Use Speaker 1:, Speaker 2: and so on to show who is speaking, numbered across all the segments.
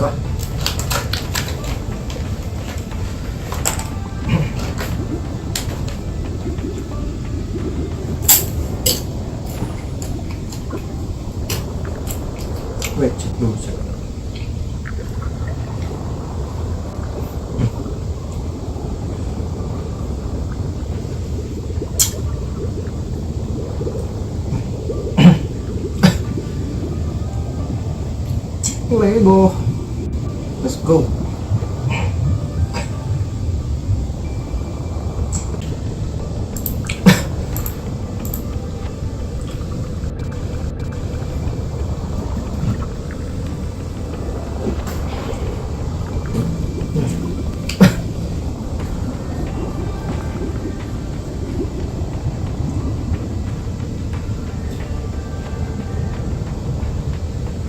Speaker 1: god. Wait, cek dulu cek. Lego. Let's go.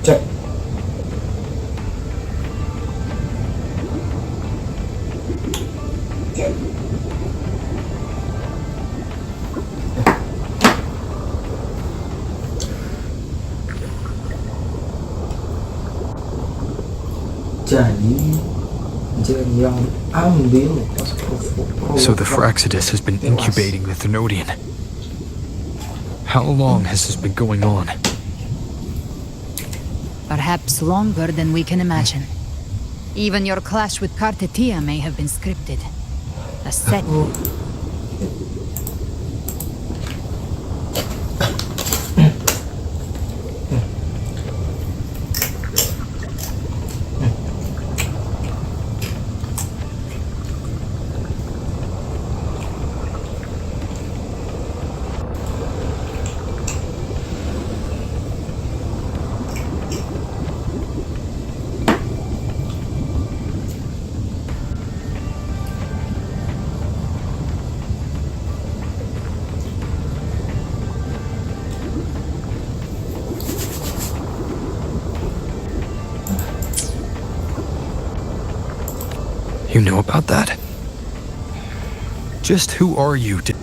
Speaker 1: Cek. Jadi yang ambil pas
Speaker 2: So the Fraxidus has been incubating the Thenodian. How long has this been going on?
Speaker 3: Perhaps longer than we can imagine. Even your clash with Kartetia may have been scripted. A set.
Speaker 2: You know about that? Just who are you to...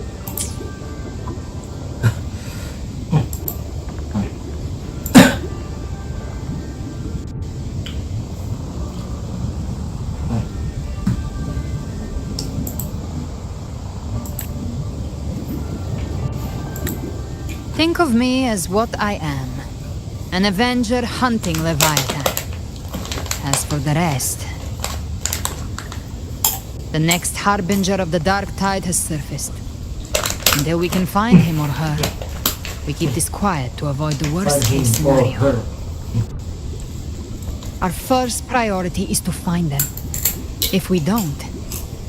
Speaker 3: Think of me as what I am. An Avenger hunting Leviathan. As for the rest... The next Harbinger of the Dark Tide has surfaced. Until we can find him or her, we keep this quiet to avoid the worst-case scenario. Our first priority is to find them. If we don't,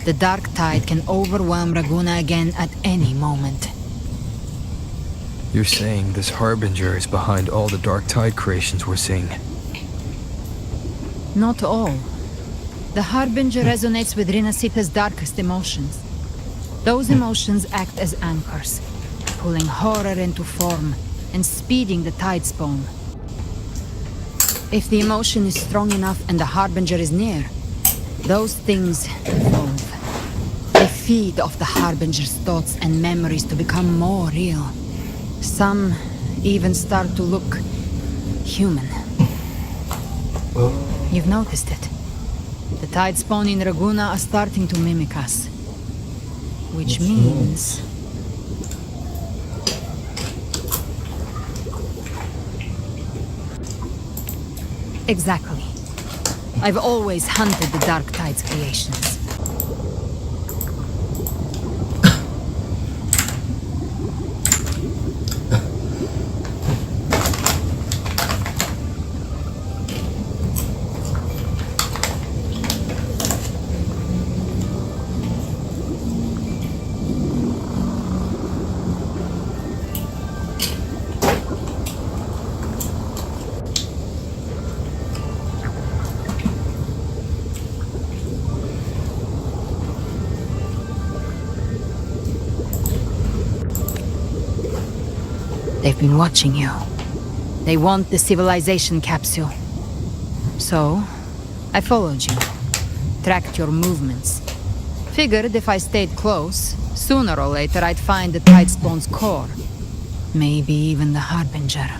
Speaker 3: the Dark Tide can overwhelm Raguna again at any moment.
Speaker 2: You're saying this Harbinger is behind all the Dark Tide creations we're seeing?
Speaker 3: Not all. The Harbinger resonates with Rinascita's darkest emotions. Those emotions act as anchors, pulling horror into form and speeding the tide spawn. If the emotion is strong enough and the Harbinger is near, those things evolve. They feed off the Harbinger's thoughts and memories to become more real. Some even start to look human. You've noticed it. The tide spawn in Raguna are starting to mimic us. Which means... Exactly. I've always hunted the Dark Tide's creations. They've been watching you. They want the civilization capsule. So, I followed you. Tracked your movements. Figured if I stayed close, sooner or later I'd find the tide spawn's core. Maybe even the Harbinger.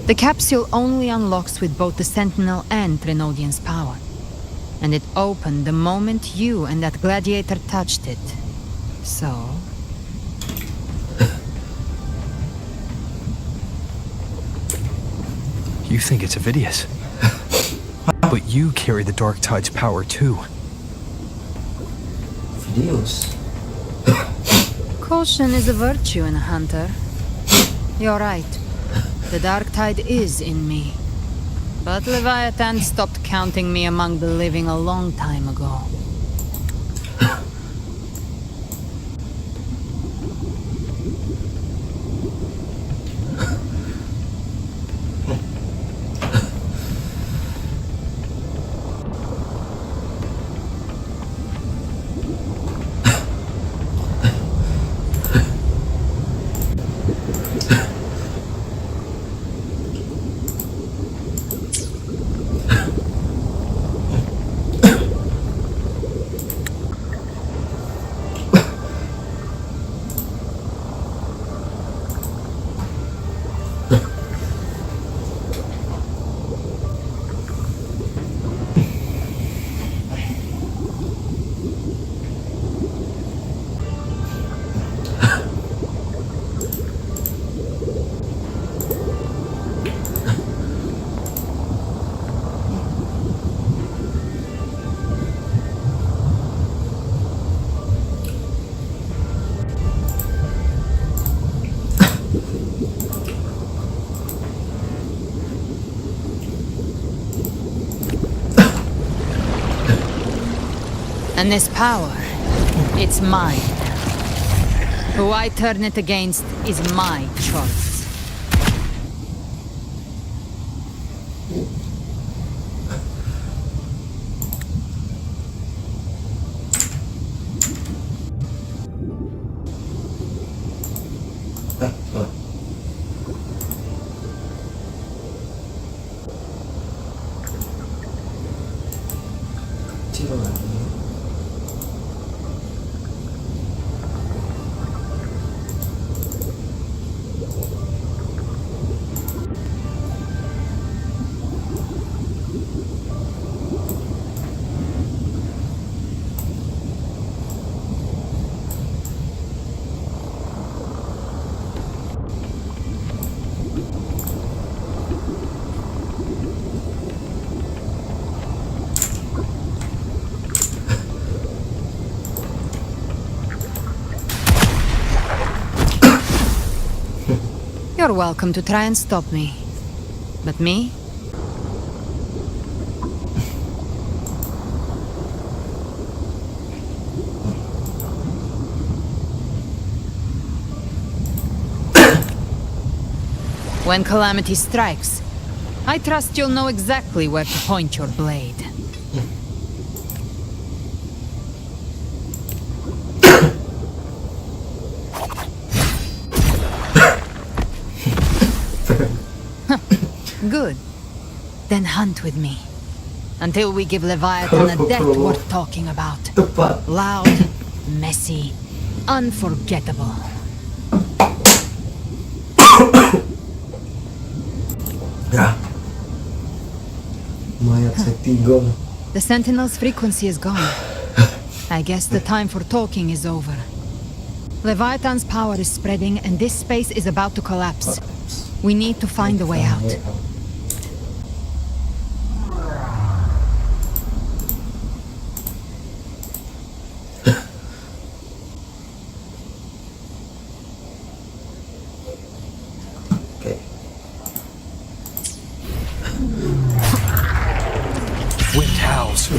Speaker 3: The capsule only unlocks with both the Sentinel and Trinodian's power. And it opened the moment you and that gladiator touched it. So...
Speaker 2: You think it's Avidius. But you carry the Dark Tide's power too.
Speaker 1: Videos.
Speaker 3: Caution is a virtue in a hunter. You're right. The Dark Tide is in me. But Leviathan stopped counting me among the living a long time ago. And this power, it's mine. Who I turn it against is my choice.
Speaker 1: Kecil lagi.
Speaker 3: You're welcome to try and stop me. But me? When calamity strikes, I trust you'll know exactly where to point your blade. Good. Then hunt with me. Until we give Leviathan a death worth talking about.
Speaker 1: Tepat.
Speaker 3: Loud, messy, unforgettable.
Speaker 1: Ya. Mayat setigong.
Speaker 3: The Sentinel's frequency is gone. I guess the time for talking is over. Leviathan's power is spreading and this space is about to collapse. We need to find a way out.
Speaker 1: Okay.
Speaker 2: Wind howls,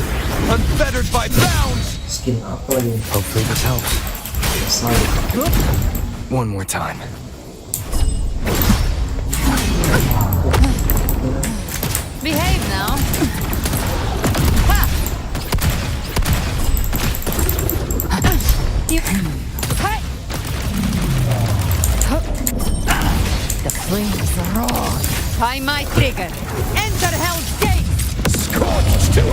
Speaker 2: unfettered by bounds!
Speaker 1: Skin apa lagi?
Speaker 2: Hopefully this helps.
Speaker 1: Selalu.
Speaker 2: One more time.
Speaker 3: Behave now. Ha! Hey! The flames roar. By my trigger. Enter Hell's Gate!
Speaker 2: Scorched to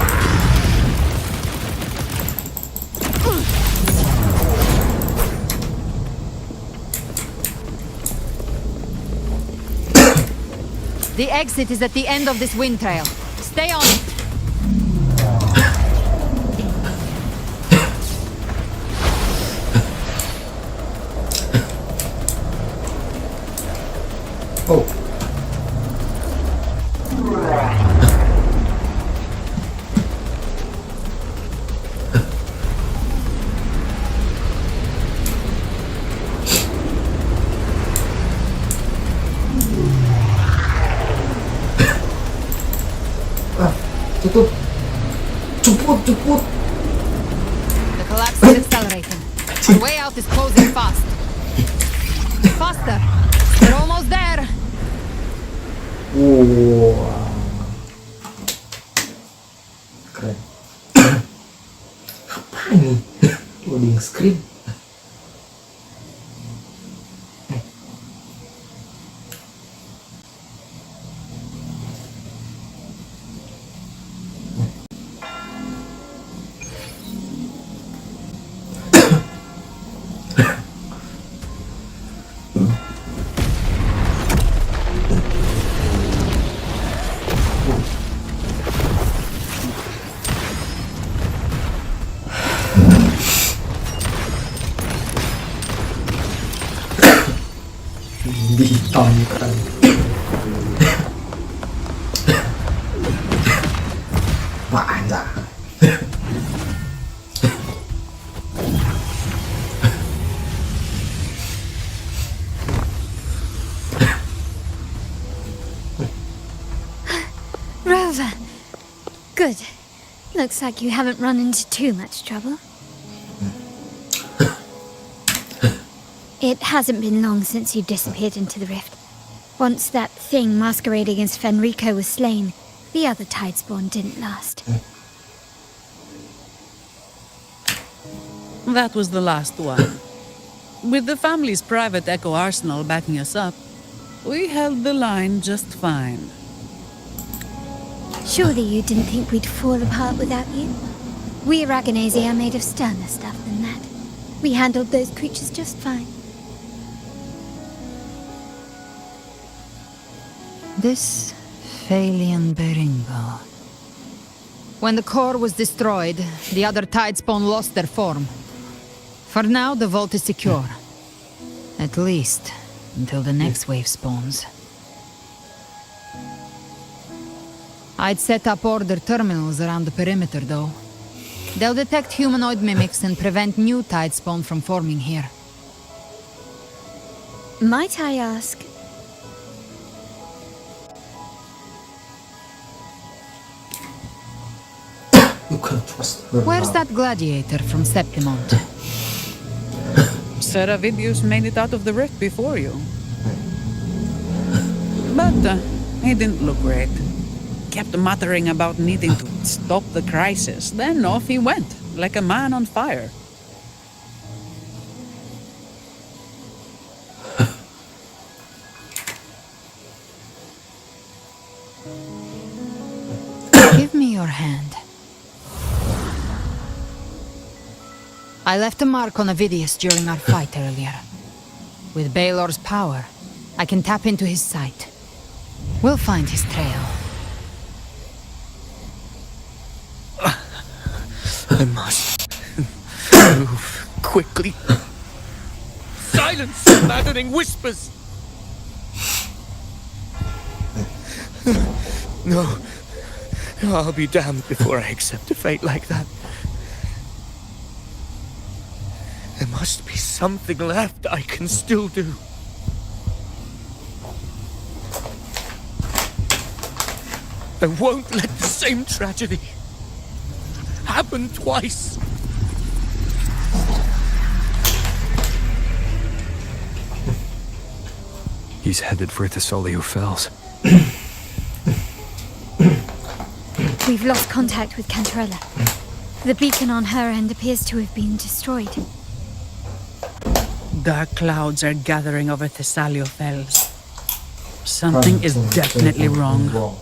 Speaker 3: The exit is at the end of this wind trail. Stay on it.
Speaker 1: Oh. Tutup. Ceput.
Speaker 3: The collapse is accelerating. Our way out is closing fast. Faster. We're almost there.
Speaker 1: Wow. Keren. Apa ini? Loading screen. Dihitamkan. Banyak.
Speaker 4: Rover. Good. Looks like you haven't run into too much trouble. It hasn't been long since you disappeared into the rift. Once that thing masquerading as Fenrico was slain, the other Tidespawn didn't last.
Speaker 5: That was the last one. With the family's private echo arsenal backing us up, we held the line just fine.
Speaker 4: Surely you didn't think we'd fall apart without you? We Aragonese are made of sterner stuff than that. We handled those creatures just fine.
Speaker 3: This Phalian Beringo. When the core was destroyed, the other Tidespawn lost their form. For now, the vault is secure. At least, until the next wave spawns. I'd set up order terminals around the perimeter, though. They'll detect humanoid mimics and prevent new Tidespawn from forming here.
Speaker 4: Might I ask?
Speaker 1: You can trust her.
Speaker 3: Where's
Speaker 1: now.
Speaker 3: that gladiator from Septimont?
Speaker 5: Seravidius made it out of the rift before you. But he didn't look great. Kept muttering about needing to stop the crisis. Then off he went, like a man on fire.
Speaker 3: Give me your hand. I left a mark on Avidius during our fight earlier. With Baelor's power, I can tap into his sight. We'll find his trail.
Speaker 2: I must move quickly. Silence the maddening whispers! No, I'll be damned before I accept a fate like that. There must be something left I can still do. I won't let the same tragedy happen twice. He's headed for Thessalio Fells.
Speaker 4: We've lost contact with Cantarella. The beacon on her end appears to have been destroyed.
Speaker 5: Dark clouds are gathering over Thessalio Fells. Something is definitely wrong.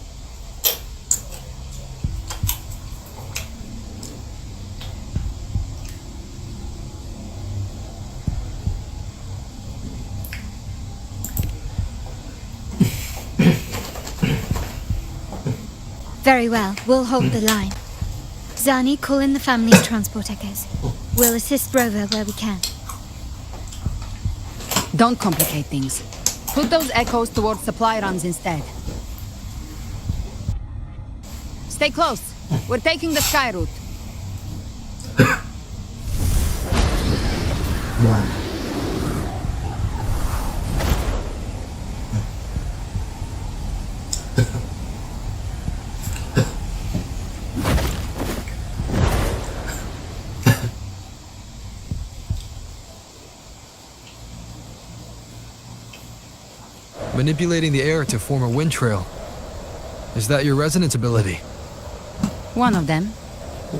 Speaker 4: Very well, we'll hold the line. Zani, call in the family's transport echoes. We'll assist Rover where we can.
Speaker 3: Don't complicate things. Put those echoes towards supply runs instead. Stay close. We're taking the sky route.
Speaker 1: One.
Speaker 2: Manipulating the air to form a wind trail. Is that your resonance ability?
Speaker 3: One of them.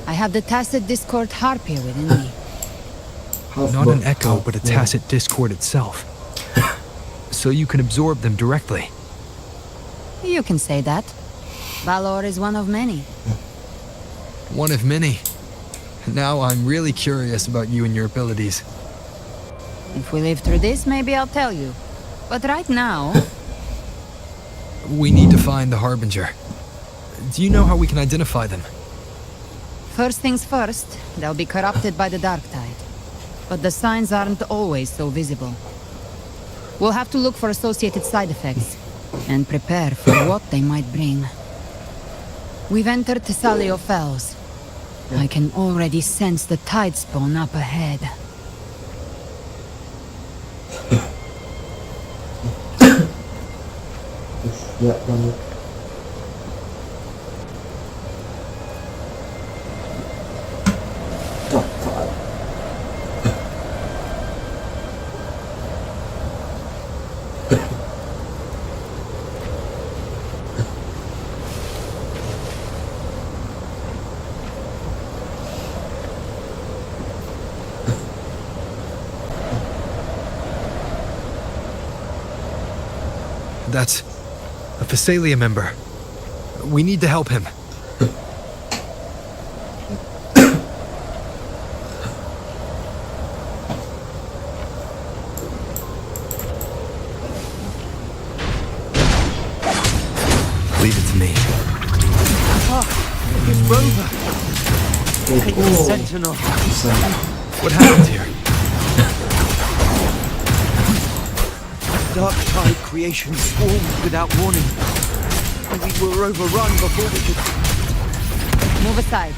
Speaker 3: I have the tacit discord harpier within me.
Speaker 2: Not an echo, but a tacit discord itself. So you can absorb them directly.
Speaker 3: You can say that. Valor is one of many.
Speaker 2: One of many. Now I'm really curious about you and your abilities.
Speaker 3: If we live through this, maybe I'll tell you. But right now...
Speaker 2: We need to find the Harbinger. Do you know how we can identify them?
Speaker 3: First things first, they'll be corrupted by the dark tide. But the signs aren't always so visible. We'll have to look for associated side effects, and prepare for what they might bring. We've entered Thessalio Fells. I can already sense the tide spawn up ahead.
Speaker 1: Ya, banget. Cepat.
Speaker 2: That's a Phasalia member. We need to help him. Leave it to me.
Speaker 6: It's Rover. Take the Sentinel.
Speaker 2: What happened here?
Speaker 6: Dark tide creation swarmed without warning. We were overrun before we could...
Speaker 3: Move aside.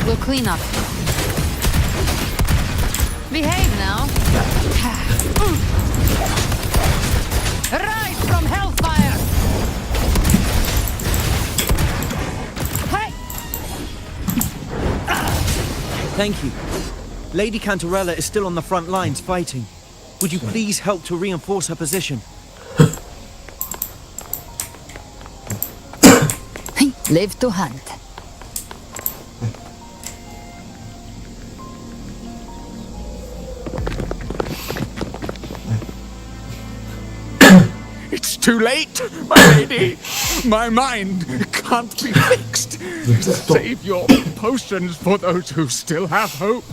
Speaker 3: We'll clean up. Behave now. Rise from hellfire! Hey!
Speaker 6: Thank you. Lady Cantarella is still on the front lines fighting. Would you please help to reinforce her position?
Speaker 3: Live to hunt.
Speaker 7: It's too late, my lady. My mind can't be fixed. Save your potions for those who still have hope.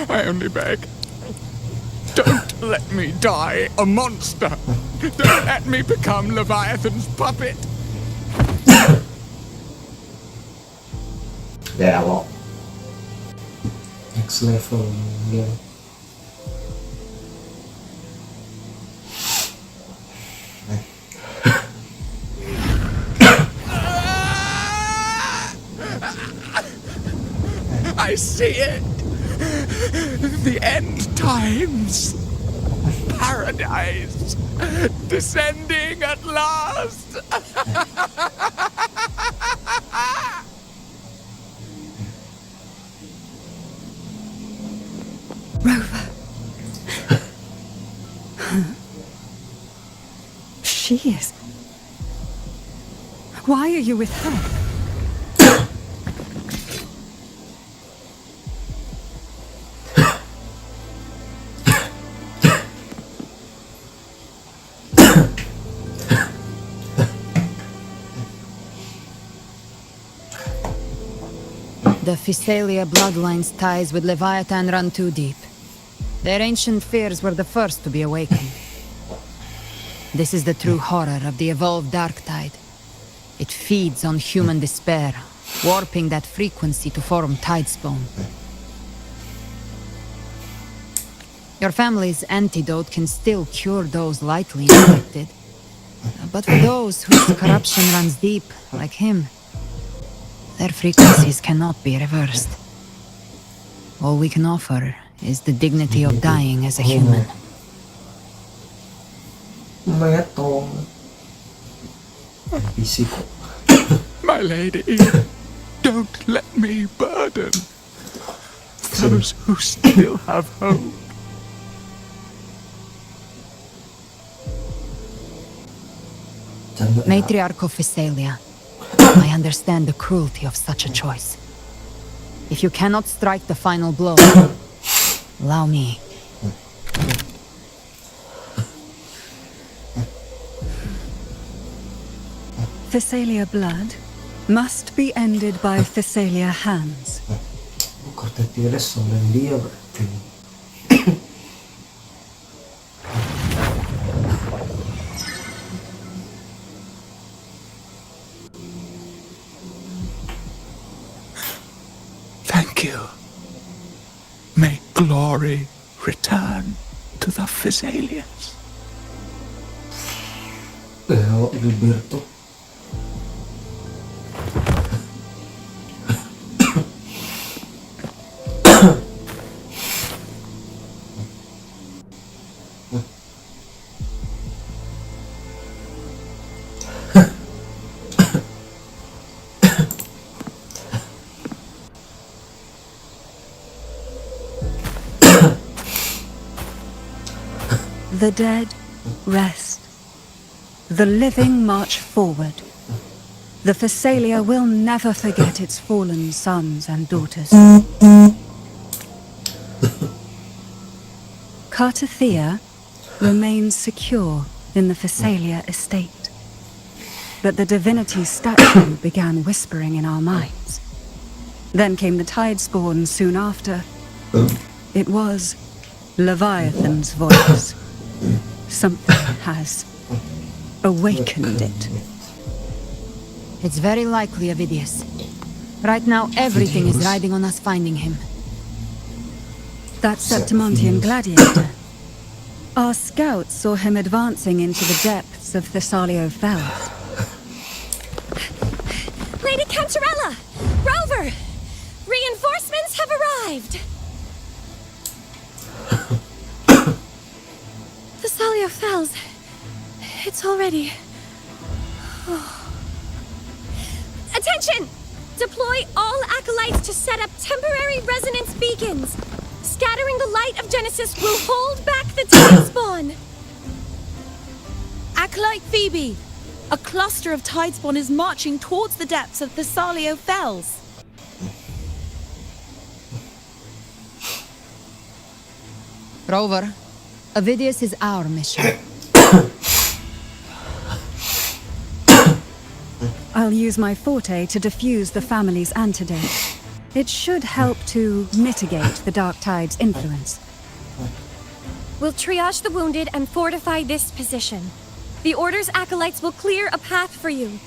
Speaker 7: I only beg. Don't let me die a monster. Don't let me become Leviathan's puppet.
Speaker 1: There, well. Next level game.
Speaker 7: I see it. The end times. Paradise. Descending at last.
Speaker 8: Rover. She is. Why are you with her?
Speaker 3: The Phasalia bloodline's ties with Leviathan run too deep. Their ancient fears were the first to be awakened. This is the true horror of the evolved dark tide. It feeds on human despair, warping that frequency to form tidespawn. Your family's antidote can still cure those lightly infected. But for those whose corruption runs deep, like him, their frequencies cannot be reversed. All we can offer is the dignity of dying as a human.
Speaker 1: ไม่งั้นตรงปีสิบ
Speaker 7: My lady, don't let me burden those who still have hope.
Speaker 3: Matriarch of Physalia, I understand the cruelty of such a choice. If you cannot strike the final blow, allow me.
Speaker 8: Physalia blood must be ended by Physalia hands.
Speaker 1: Cortetti adesso non lì perché
Speaker 7: Thank you. May glory return to the Physalians.
Speaker 1: Gilberto
Speaker 8: The dead rest. The living march forward. The Physalia will never forget its fallen sons and daughters. Cartathea remains secure in the Physalia estate. But the divinity's statue began whispering in our minds. Then came the Tidespawn soon after. It was Leviathan's voice. Something has awakened it.
Speaker 3: It's very likely, Avidius. Right now, everything is riding on us finding him.
Speaker 8: That Septimontian gladiator. Our scouts saw him advancing into the depths of Thessalio Fells.
Speaker 4: Lady Cantarella! Rover! Reinforcements have arrived! Thessalio Fells. It's already... Oh. Attention! Deploy all acolytes to set up temporary resonance beacons. Scattering the light of Genesis will hold back the Tidespawn.
Speaker 9: Acolyte Phoebe, a cluster of Tidespawn is marching towards the depths of Thessalio Fells.
Speaker 3: Rover, Avidius is our mission.
Speaker 8: I'll use my forte to defuse the family's antidote. It should help to mitigate the Dark Tide's influence.
Speaker 4: We'll triage the wounded and fortify this position. The Order's acolytes will clear a path for you.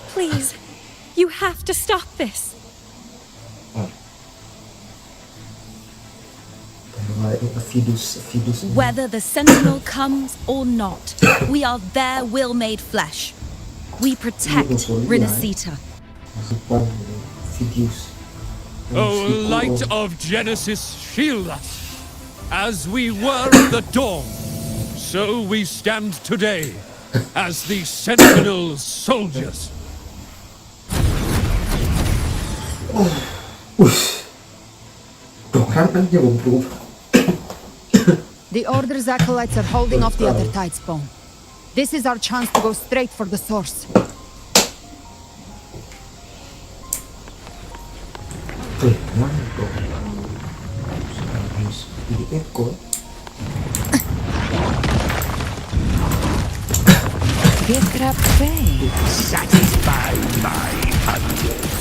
Speaker 4: Please, you have to stop this.
Speaker 9: Whether the Sentinel comes or not, we are their will made flesh. We protect Rinascita.
Speaker 10: O light of Genesis, shield us. As we were at the dawn, so we stand today, as the Sentinel soldiers.
Speaker 3: The Order's acolytes are holding off the other Tidespawn. This is our chance to go straight for the source. Get up,
Speaker 7: Satisfy my hunger.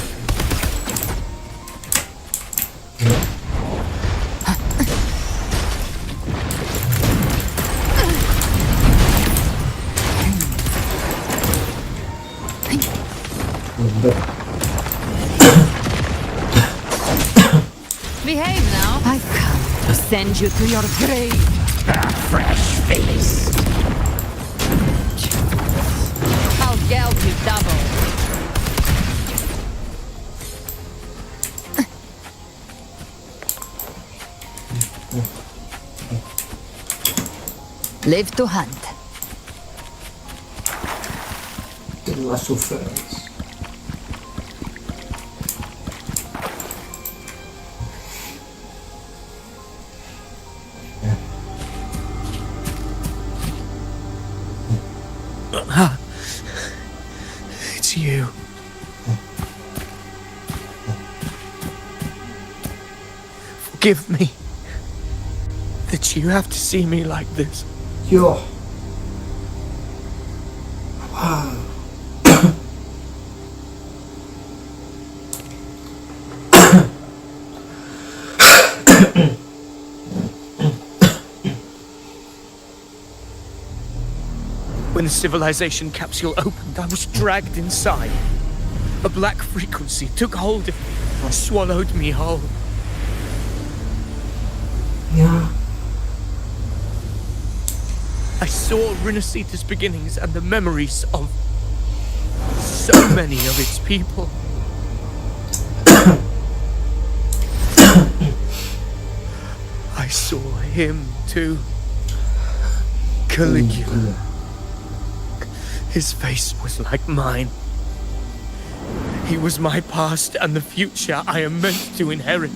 Speaker 1: Lembek.
Speaker 3: Behave now. I've come to send you to your grave.
Speaker 7: Fresh face.
Speaker 3: I'll geld you double. Live to hunt.
Speaker 1: La sofferenza.
Speaker 6: It's you. Forgive me that you have to see me like this.
Speaker 1: Yo. Wow.
Speaker 6: When the civilization capsule opened, I was dragged inside. A black frequency took hold of me, swallowed me whole.
Speaker 1: Yeah.
Speaker 6: I saw Rinascita's beginnings and the memories of so many of its people. I saw him too. Caligula. His face was like mine. He was my past and the future I am meant to inherit.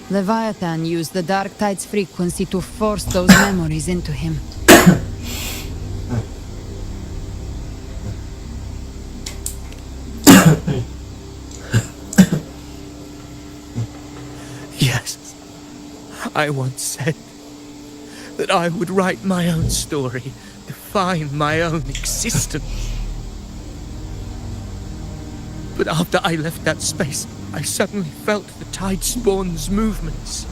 Speaker 3: Leviathan used the Dark Tide's frequency to force those memories into him.
Speaker 6: Yes, I once said that I would write my own story, define my own existence. But after I left that space, I suddenly felt the Tidespawn's movements.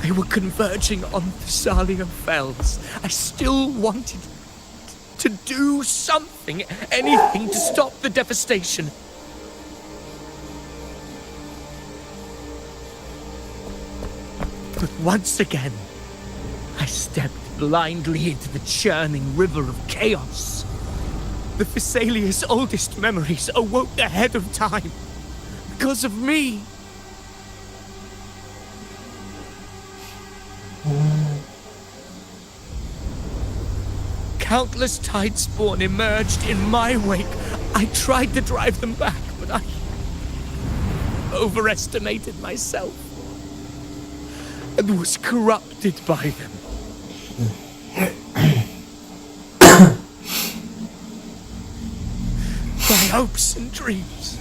Speaker 6: They were converging on Thessalia Fells. I still wanted to do something, anything to stop the devastation. But once again, I stepped blindly into the churning river of chaos. The Thessalia's oldest memories awoke ahead of time. Because of me. Countless Tidespawn emerged in my wake. I tried to drive them back, but I overestimated myself and was corrupted by them. My hopes and dreams.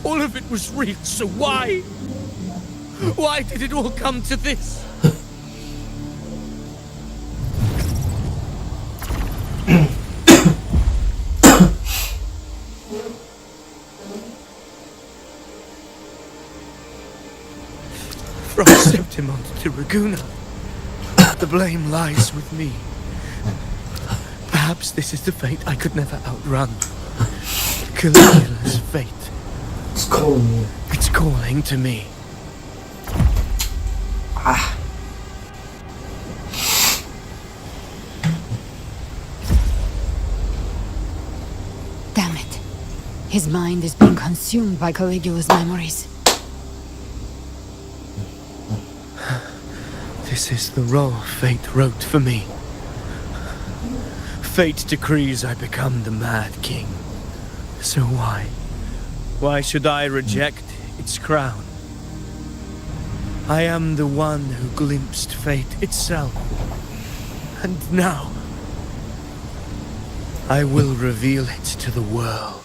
Speaker 6: All of it was real, so why? Why did it all come to this? Frost sent him on to Raguna. The blame lies with me. Perhaps this is the fate I could never outrun. Caligula's fate.
Speaker 1: It's calling you.
Speaker 6: It's calling to me.
Speaker 1: Ah.
Speaker 3: Damn it. His mind is being consumed by Caligula's memories.
Speaker 6: This is the role fate wrote for me. Fate decrees I become the Mad King. So why? Why should I reject its crown? I am the one who glimpsed fate itself. And now, I will reveal it to the world.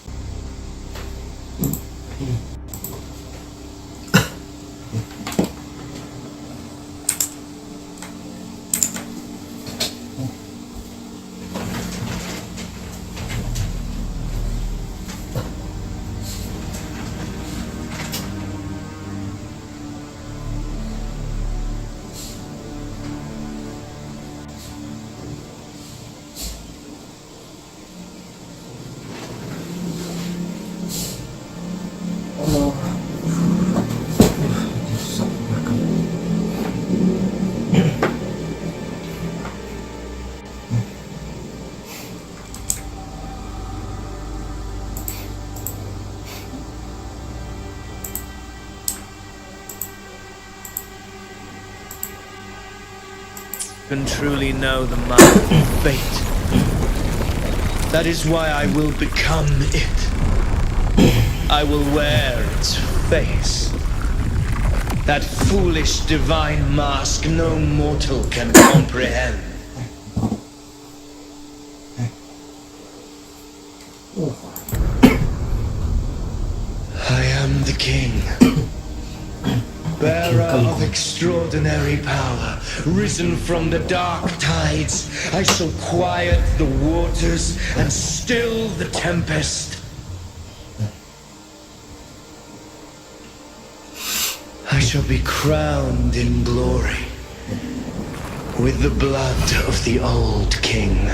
Speaker 11: can truly know the mind of fate. That is why I will become it. I will wear its face. That foolish divine mask no mortal can comprehend. I am the king, bearer of extraordinary power, risen from the dark tides. I shall quiet the waters and still the tempest. I shall be crowned in glory with the blood of the old king.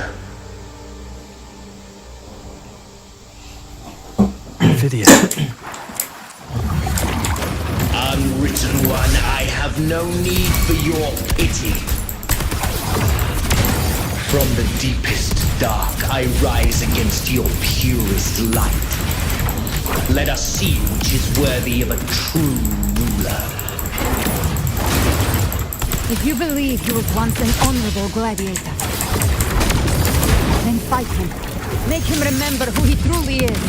Speaker 2: Phidias.
Speaker 11: Unwritten one, I have no need for your pity. From the deepest dark, I rise against your purest light. Let us see which is worthy of a true ruler.
Speaker 3: If you believe he was once an honorable gladiator, then fight him. Make him remember who he truly is.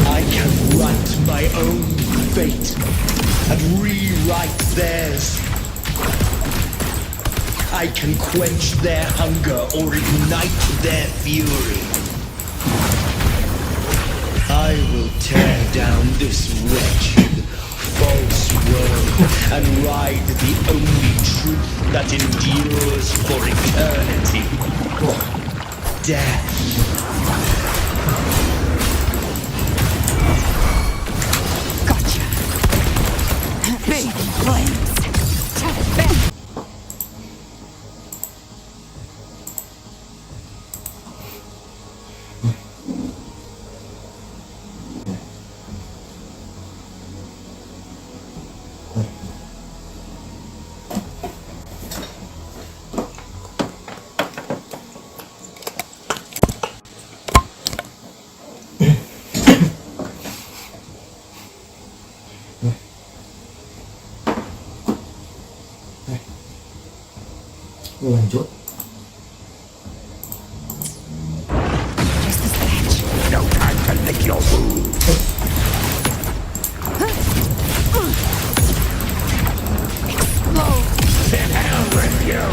Speaker 11: I can write my own fate and rewrite theirs. I can quench their hunger or ignite their fury. I will tear down this wretched, false world and ride the only truth that endures for eternity. Death.
Speaker 3: Big flames.
Speaker 1: Lanjut.
Speaker 3: Just a scratch.
Speaker 7: No time to lick your wounds.
Speaker 3: Explode.
Speaker 7: To hell with you.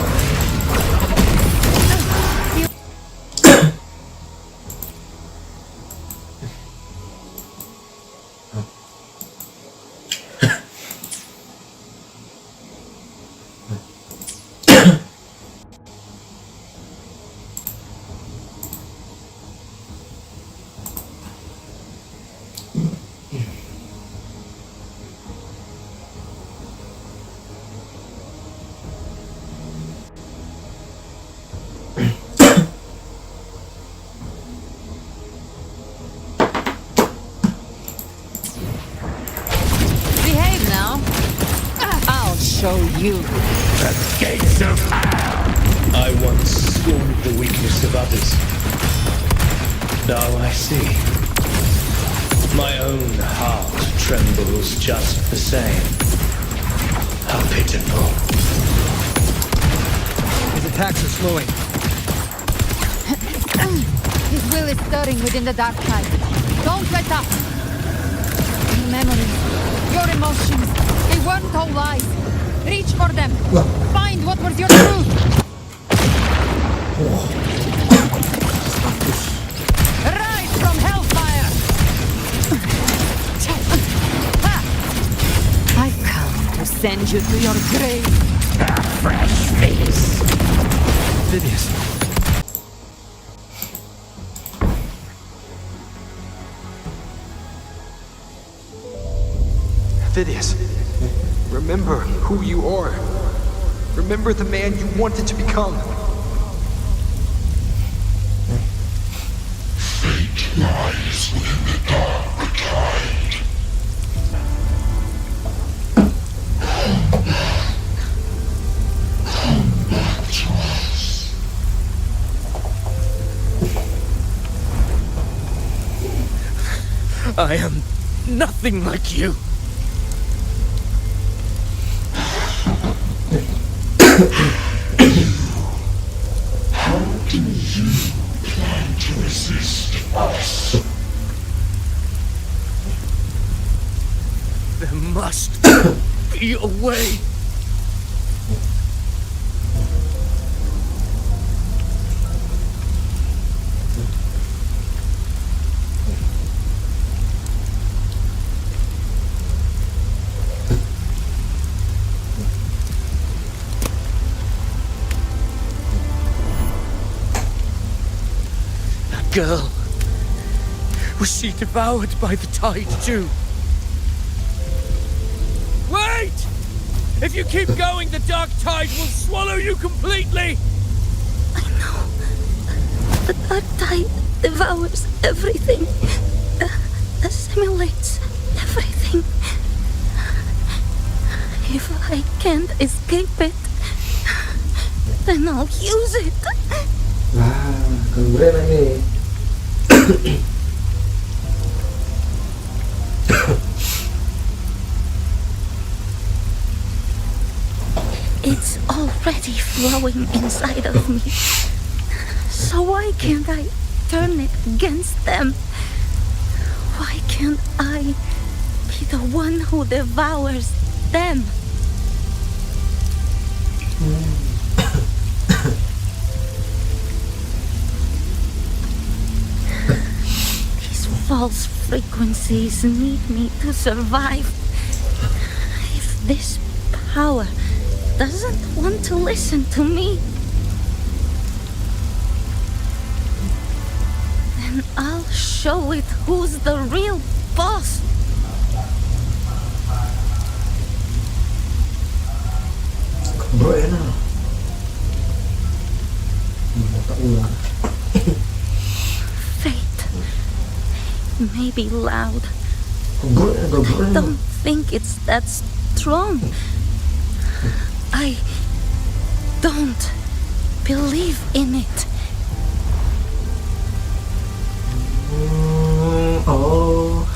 Speaker 3: Behave now. I'll show you.
Speaker 7: The gates of hell.
Speaker 11: I once scorned the weakness of others. Now I see. My own heart trembles just the same. How pitiful.
Speaker 6: His attacks are slowing.
Speaker 3: His will is stirring within the dark tide. Don't let up. Your memories, your emotions, they weren't all lies. Reach for them. Find what was your truth. Rise from hellfire. I've come to send you to your grave.
Speaker 7: A fresh face.
Speaker 2: Phidias. Phidias, remember who you are. Remember the man you wanted to become.
Speaker 12: Fate lies within the dark tide. Come back to us.
Speaker 6: I am nothing like you.
Speaker 12: resist us.
Speaker 6: There must be a way. That girl. Was she devoured by the tide too?
Speaker 10: Wait! If you keep going, the dark tide will swallow you completely!
Speaker 9: I know. The dark tide devours everything. Assimilates everything. If I can't escape it, then I'll use it.
Speaker 1: Galbrenaa ini.
Speaker 9: It's already flowing inside of me. So why can't I turn it against them? Why can't I be the one who devours them? These false frequencies need me to survive. If this power doesn't want to listen to me, then I'll show it who's the real boss.
Speaker 1: Galbrenaa. Ulang.
Speaker 9: Fate may be loud.
Speaker 1: Galbrenaa.
Speaker 9: Don't think it's that strong. I don't believe in it.
Speaker 1: Oh.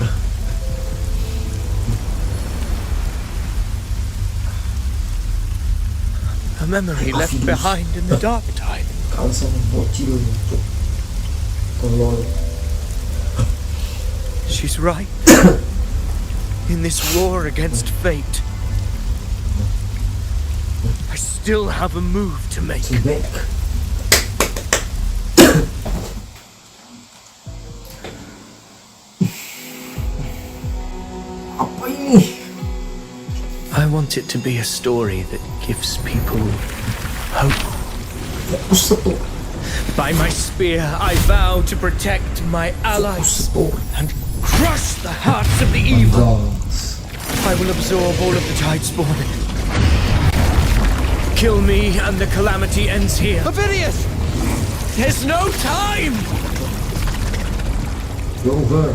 Speaker 6: A memory left behind in the dark tide.
Speaker 1: Kau sama bocil itu. Tolol.
Speaker 6: She's right. In this war against fate, I still have a move to make.
Speaker 1: Apa ini?
Speaker 11: I want it to be a story that gives people hope.
Speaker 1: Fokus satu.
Speaker 6: By my spear, I vow to protect my allies and crush the hearts of the evil. I will absorb all of the tide spawn. Kill me and the calamity ends here. Ovidius! There's no time!
Speaker 1: Over.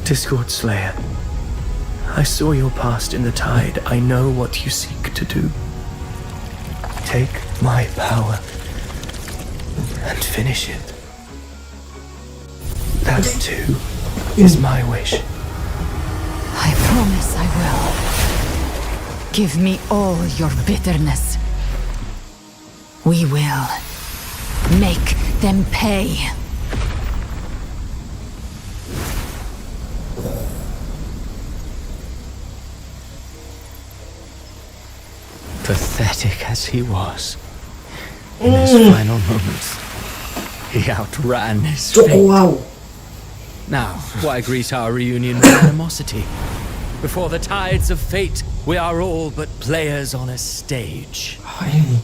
Speaker 11: Discord Slayer, I saw your past in the tide. I know what you seek to do. Take my power and finish it. That too is my wish.
Speaker 3: I promise I will. Give me all your bitterness. We will make them pay.
Speaker 2: Pathetic as he was, in his final moments, he outran his fate.
Speaker 1: Wow.
Speaker 10: Now, why greet our reunion with animosity? Before the tides of fate, we are all but players on a stage.
Speaker 1: Apa ini?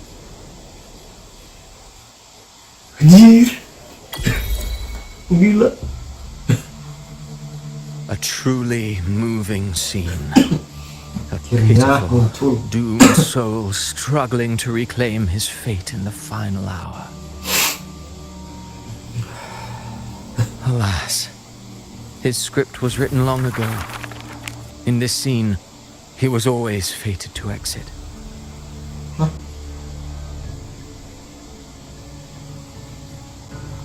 Speaker 1: Anjir. Gila.
Speaker 6: A truly moving scene. A
Speaker 1: Akhirnya
Speaker 6: pitiful,
Speaker 1: muncul.
Speaker 6: doomed soul struggling to reclaim his fate in the final hour. Alas, his script was written long ago. In this scene, he was always fated to exit.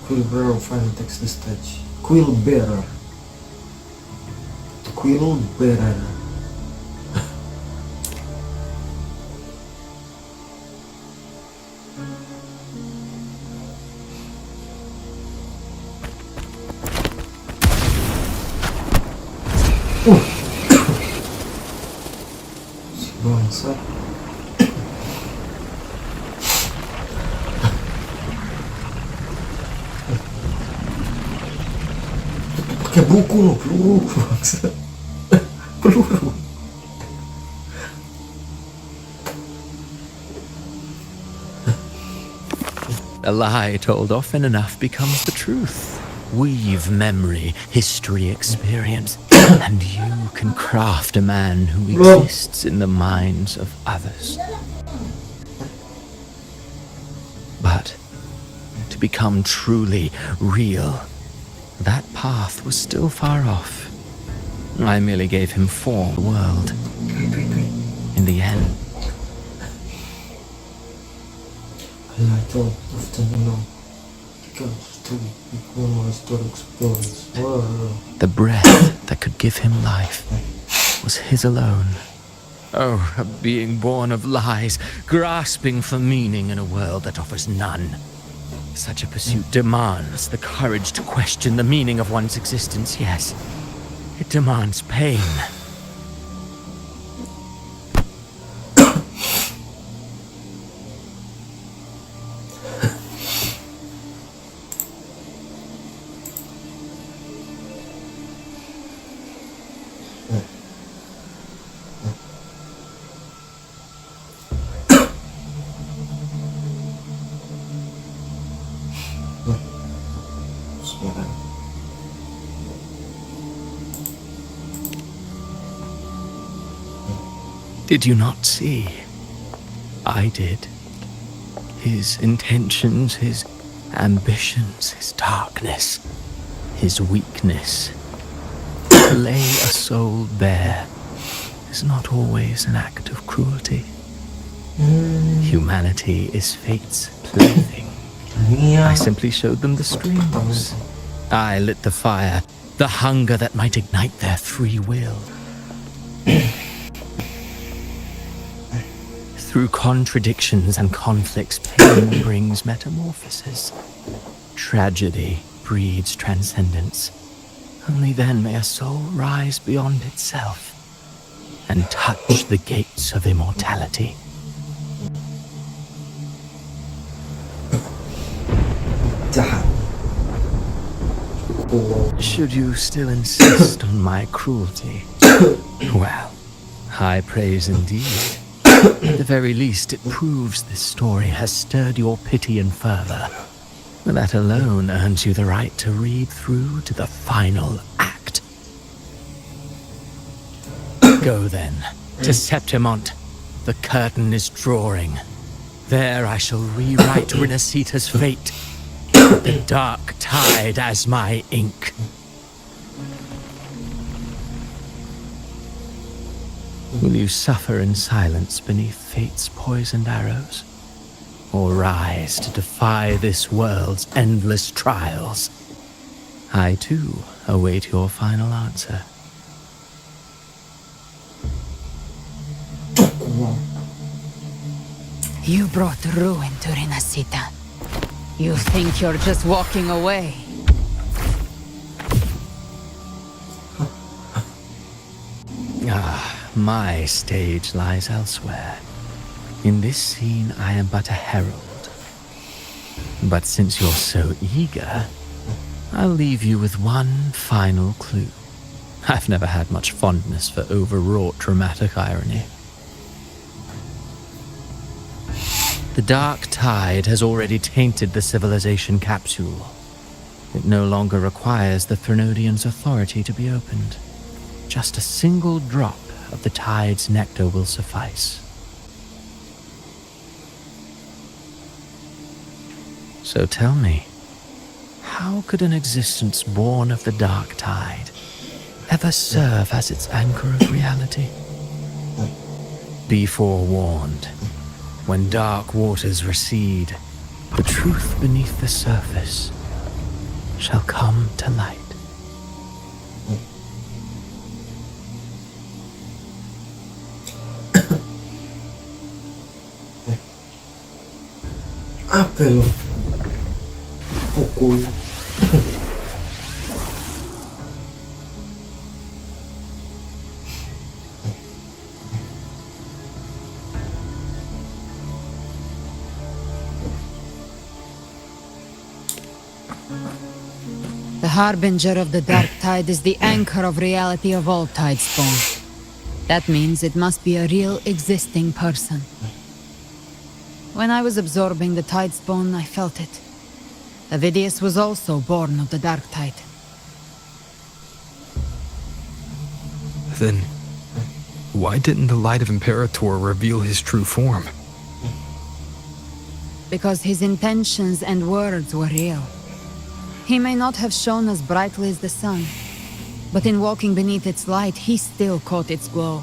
Speaker 1: Quillbearer finally takes the stage. Quillbearer. Quillbearer. Si bangsa. Pakai buku loh, peluru bangsa. Peluru.
Speaker 6: A lie told often enough becomes the truth. Weave memory, history, experience, and you can craft a man who exists in the minds of others. But to become truly real, that path was still far off. I merely gave him form the world. In the end,
Speaker 1: I thought often alone. Because to become my story explores.
Speaker 6: the breath that could give him life was his alone. Oh, a being born of lies, grasping for meaning in a world that offers none. Such a pursuit demands the courage to question the meaning of one's existence, yes. It demands pain. Did you not see? I did. His intentions, his ambitions, his darkness, his weakness. To lay a soul bare is not always an act of cruelty. Humanity is fate's plaything. I simply showed them the streams. I lit the fire, the hunger that might ignite their free will. Through contradictions and conflicts, pain brings metamorphosis. Tragedy breeds transcendence. Only then may a soul rise beyond itself and touch the gates of immortality. Should you still insist on my cruelty? Well, high praise indeed. At the very least, it proves this story has stirred your pity and fervor. That alone earns you the right to read through to the final act. Go then, to Septimont. The curtain is drawing. There I shall rewrite Rinascita's fate. The dark tide as my ink. Will you suffer in silence beneath fate's poisoned arrows? Or rise to defy this world's endless trials? I too await your final answer.
Speaker 3: You brought ruin to Rinascita. You think you're just walking away?
Speaker 6: My stage lies elsewhere. In this scene, I am but a herald. But since you're so eager, I'll leave you with one final clue. I've never had much fondness for overwrought dramatic irony. The dark tide has already tainted the civilization capsule. It no longer requires the Thrnodians' authority to be opened. Just a single drop of the tide's nectar will suffice. So tell me, how could an existence born of the dark tide ever serve as its anchor of reality? Be forewarned. When dark waters recede, the truth beneath the surface shall come to light.
Speaker 1: Apa lo? Pukul.
Speaker 3: The Harbinger of the Dark Tide is the anchor of reality of all Tidespawn. That means it must be a real existing person. When I was absorbing the Tidespawn, I felt it. Avidius was also born of the Dark Tide.
Speaker 2: Then, why didn't the Light of Imperator reveal his true form?
Speaker 3: Because his intentions and words were real. He may not have shone as brightly as the sun, but in walking beneath its light, he still caught its glow.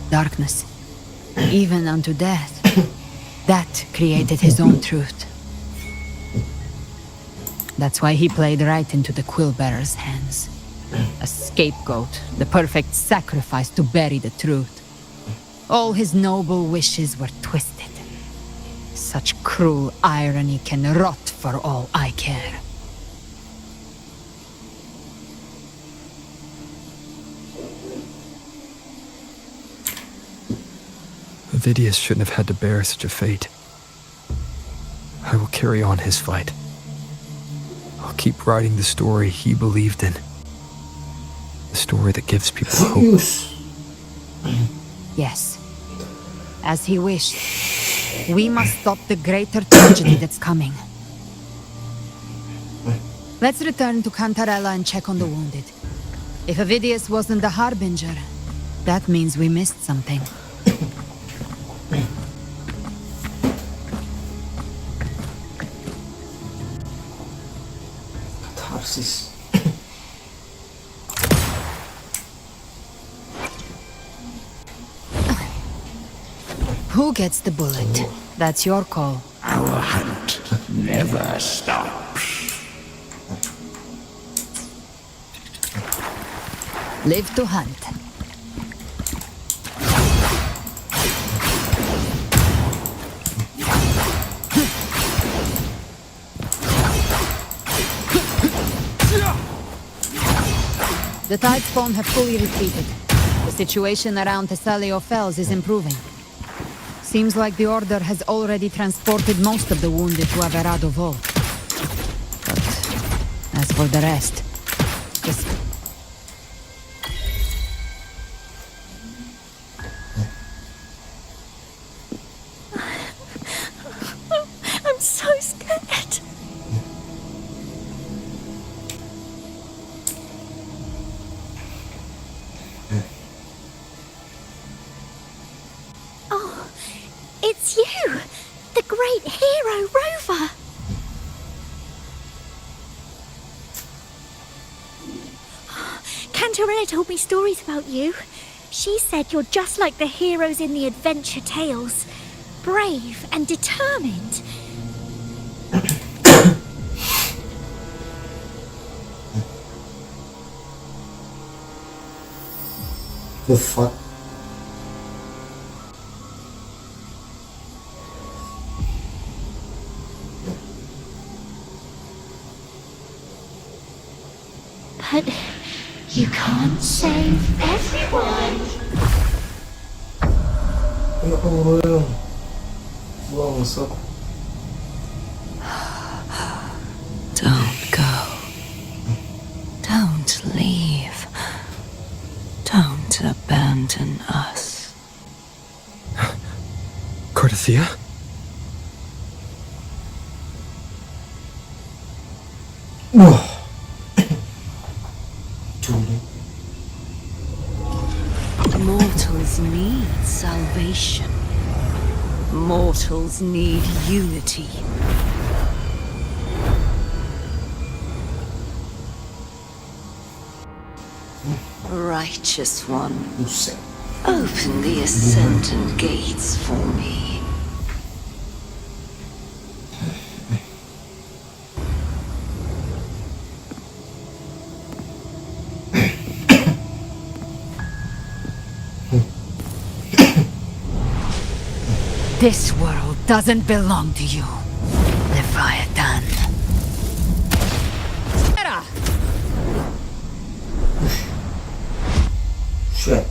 Speaker 3: Darkness, even unto death, that created his own truth. That's why he played right into the Quill-Bearer's hands. A scapegoat, the perfect sacrifice to bury the truth. All his noble wishes were twisted. Such cruel irony can rot for all I care.
Speaker 2: Avidius shouldn't have had to bear such a fate. I will carry on his fight. I'll keep writing the story he believed in. The story that gives people hope.
Speaker 3: Yes. As he wished. We must stop the greater tragedy that's coming. Let's return to Cantarella and check on the wounded. If Avidius wasn't the Harbinger, that means we missed something.
Speaker 1: Catharsis.
Speaker 3: Who gets the bullet? That's your call.
Speaker 12: Our hunt never stops.
Speaker 3: Live to hunt. The Tidespawn have fully retreated. The situation around Thessalio Fells is improving. Seems like the Order has already transported most of the wounded to Averado Vault. But as for the rest, just...
Speaker 9: I'm so scared. Oh, it's you! The great hero, Rover! Cantarella told me stories about you. She said you're just like the heroes in the adventure tales. Brave and determined.
Speaker 1: The fuck?
Speaker 9: But you can't save everyone.
Speaker 1: Ano ka mo yun? Wow, what's up?
Speaker 13: Don't go. Don't leave. Don't abandon us.
Speaker 2: Cordesia?
Speaker 13: Mortals need salvation. Mortals need unity. Righteous One, open the Ascendant gates for me.
Speaker 3: This world doesn't belong to you, Leviathan.
Speaker 1: Shit.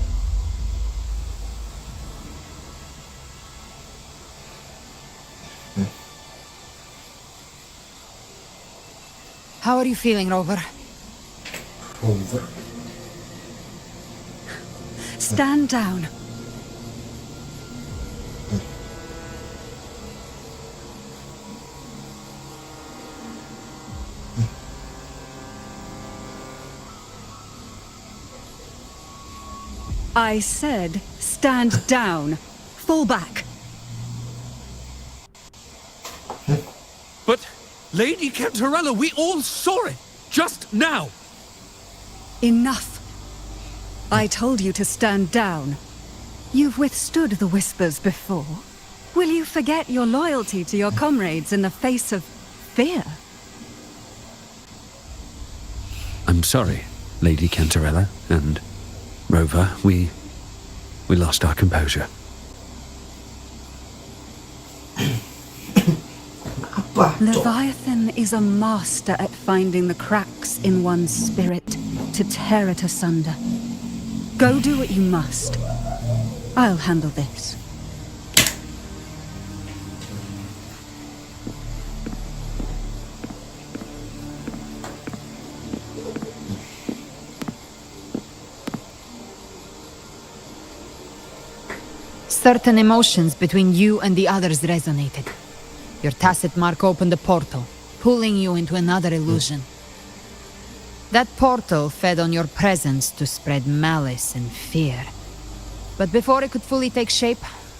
Speaker 3: How are you feeling, Rover?
Speaker 1: Over.
Speaker 8: Stand down. I said, stand down. Fall back.
Speaker 10: But, Lady Cantarella, we all saw it! Just now!
Speaker 8: Enough. I told you to stand down. You've withstood the whispers before. Will you forget your loyalty to your comrades in the face of fear?
Speaker 10: I'm sorry, Lady Cantarella, and Rover, we lost our composure.
Speaker 8: Leviathan is a master at finding the cracks in one's spirit to tear it asunder. Go do what you must. I'll handle this.
Speaker 3: Certain emotions between you and the others resonated. Your tacit mark opened a portal, pulling you into another illusion. That portal fed on your presence to spread malice and fear. But before it could fully take shape,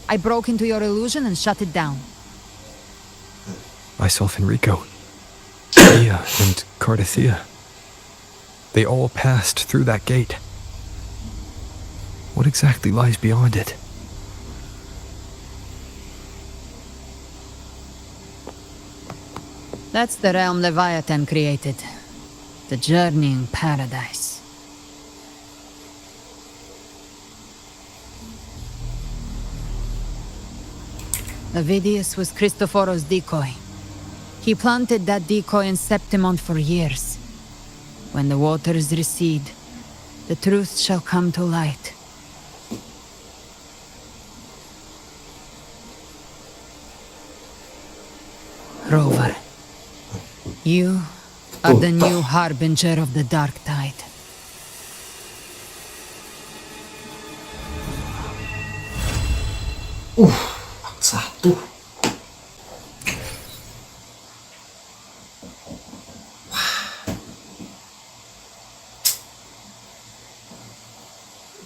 Speaker 3: I broke into your illusion and shut it down.
Speaker 2: I saw Fenrico, Mia, and Cardathea. They all passed through that gate. What exactly lies beyond it?
Speaker 3: That's the realm Leviathan created. The journeying paradise. Avidius was Cristoforo's decoy. He planted that decoy in Septimont for years. When the waters recede, the truth shall come to light. Rover, you are the new harbinger of the dark tide.
Speaker 1: Satu.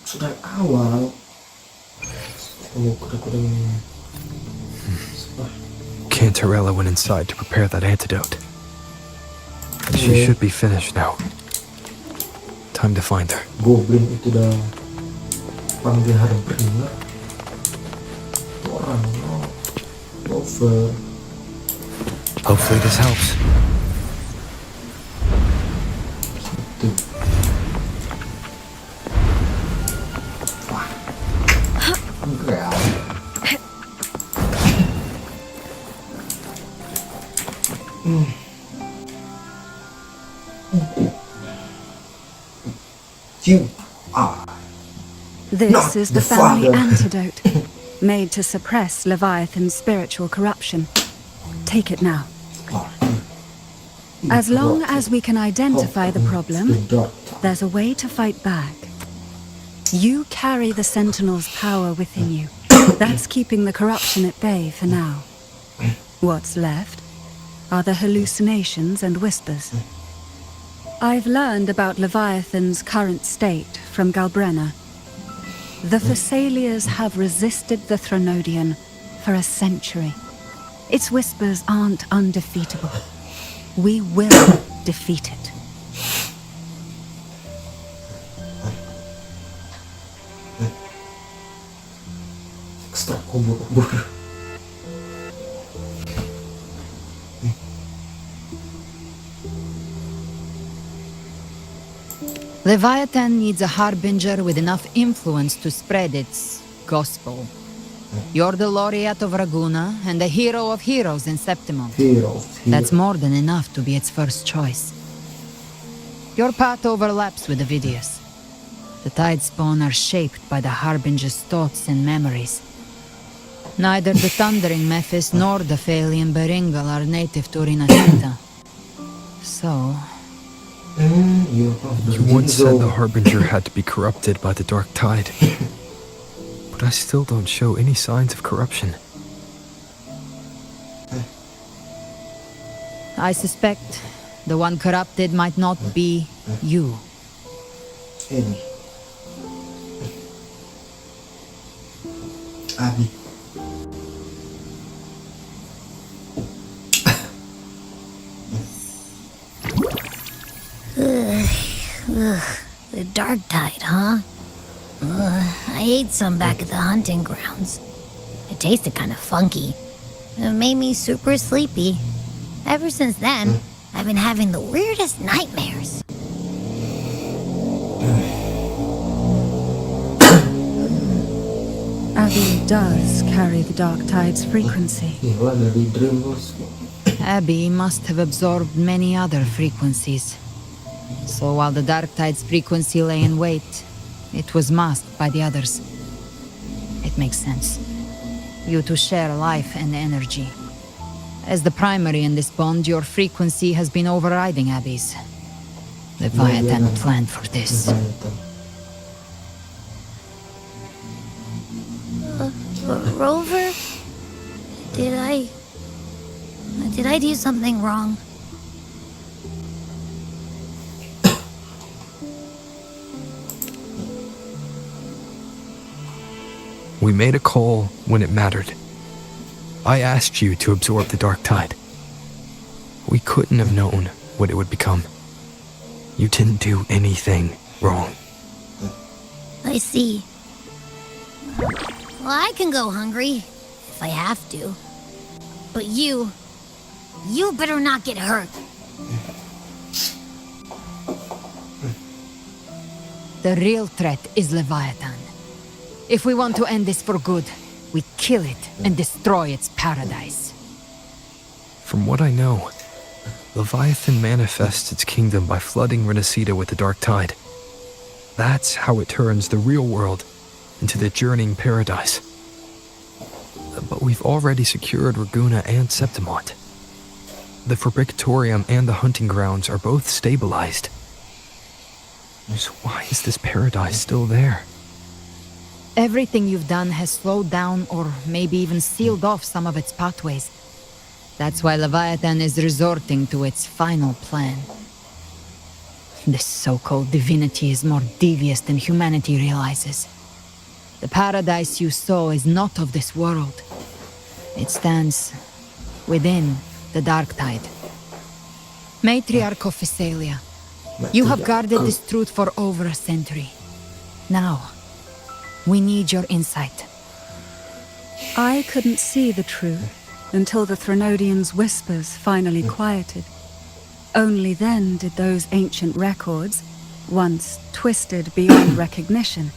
Speaker 1: Sudah awal. Kuda-kuda ini.
Speaker 2: Cantarella went inside to prepare that antidote. She should be finished now. Time to find her.
Speaker 1: Goblin itu dah panggil Galbrenaa. Orang over.
Speaker 2: Hopefully this helps.
Speaker 1: You are
Speaker 8: This is the family antidote, made to suppress Leviathan's spiritual corruption. Take it now. As long as we can identify the problem, there's a way to fight back. You carry the Sentinel's power within you. That's keeping the corruption at bay for now. What's left are the hallucinations and whispers. I've learned about Leviathan's current state from Galbrenaa. The Thessalians have resisted the Thronodian for a century. Its whispers aren't undefeatable. We will defeat it.
Speaker 3: Leviathan needs a harbinger with enough influence to spread its gospel. You're the laureate of Raguna and the hero of heroes in Septimum.
Speaker 1: Hero.
Speaker 3: That's more than enough to be its first choice. Your path overlaps with Avidius. The Tidespawn are shaped by the Harbinger's thoughts and memories. Neither the Thundering Mephis nor the Phalian Beringal are native to Rinascita. So...
Speaker 1: You
Speaker 2: once said the Harbinger had to be corrupted by the Dark Tide. But I still don't show any signs of corruption.
Speaker 3: I suspect the one corrupted might not be you.
Speaker 1: Any. Abby.
Speaker 9: The Dark Tide, huh? I ate some back at the hunting grounds. It tasted kind of funky. It made me super sleepy. Ever since then, I've been having the weirdest nightmares.
Speaker 8: Abby does carry the Dark Tide's frequency.
Speaker 3: Abby must have absorbed many other frequencies. So while the Dark Tide's frequency lay in wait, it was masked by the others. It makes sense. You two share life and energy. As the primary in this bond, your frequency has been overriding Abby's. Leviathan planned for this.
Speaker 9: Rover? Did I do something wrong?
Speaker 2: We made a call when it mattered. I asked you to absorb the Dark Tide. We couldn't have known what it would become. You didn't do anything wrong.
Speaker 9: I see. Well, I can go hungry, if I have to. But you better not get hurt.
Speaker 3: The real threat is Leviathan. If we want to end this for good, we kill it and destroy its paradise.
Speaker 2: From what I know, Leviathan manifests its kingdom by flooding Rinascita with the Dark Tide. That's how it turns the real world into the journeying paradise. But we've already secured Raguna and Septimont. The Fabricatorium and the hunting grounds are both stabilized. So why is this paradise still there?
Speaker 3: Everything you've done has slowed down or maybe even sealed off some of its pathways. That's why Leviathan is resorting to its final plan. This so-called divinity is more devious than humanity realizes. The paradise you saw is not of this world. It stands within the Dark Tide. Matriarch of Physalia, you have guarded this truth for over a century. Now, we need your insight.
Speaker 8: I couldn't see the truth until the Threnodians' whispers finally quieted. Only then did those ancient records, once twisted beyond recognition,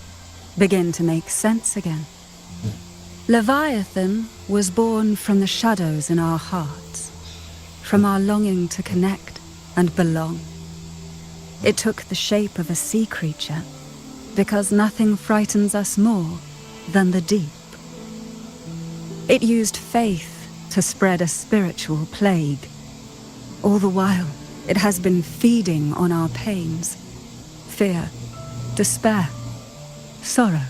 Speaker 8: begin to make sense again. Leviathan was born from the shadows in our hearts, from our longing to connect and belong. It took the shape of a sea creature, because nothing frightens us more than the deep. It used faith to spread a spiritual plague. All the while, it has been feeding on our pains, fear, despair, sorrow.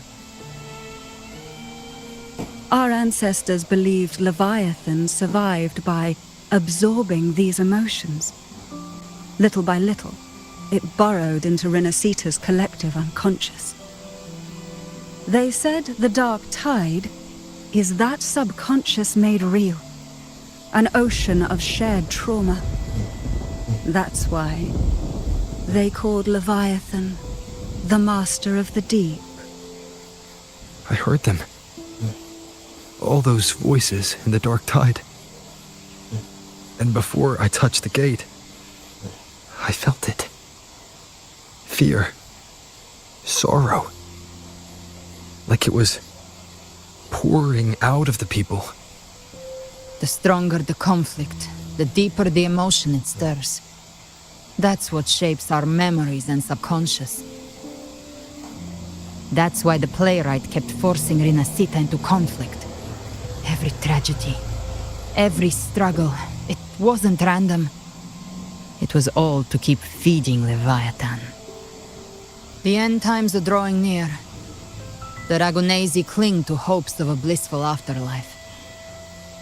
Speaker 8: Our ancestors believed Leviathan survived by absorbing these emotions. Little by little, it burrowed into Rinascita's collective unconscious. They said the Dark Tide is that subconscious made real, an ocean of shared trauma. That's why they called Leviathan the Master of the Deep.
Speaker 2: I heard them. All those voices in the Dark Tide. And before I touched the gate, I felt it. Fear. Sorrow. Like it was pouring out of the people.
Speaker 3: The stronger the conflict, the deeper the emotion it stirs. That's what shapes our memories and subconscious. That's why the playwright kept forcing Rinascita into conflict. Every tragedy, every struggle, it wasn't random. It was all to keep feeding Leviathan. The end times are drawing near. The Ragunesi cling to hopes of a blissful afterlife.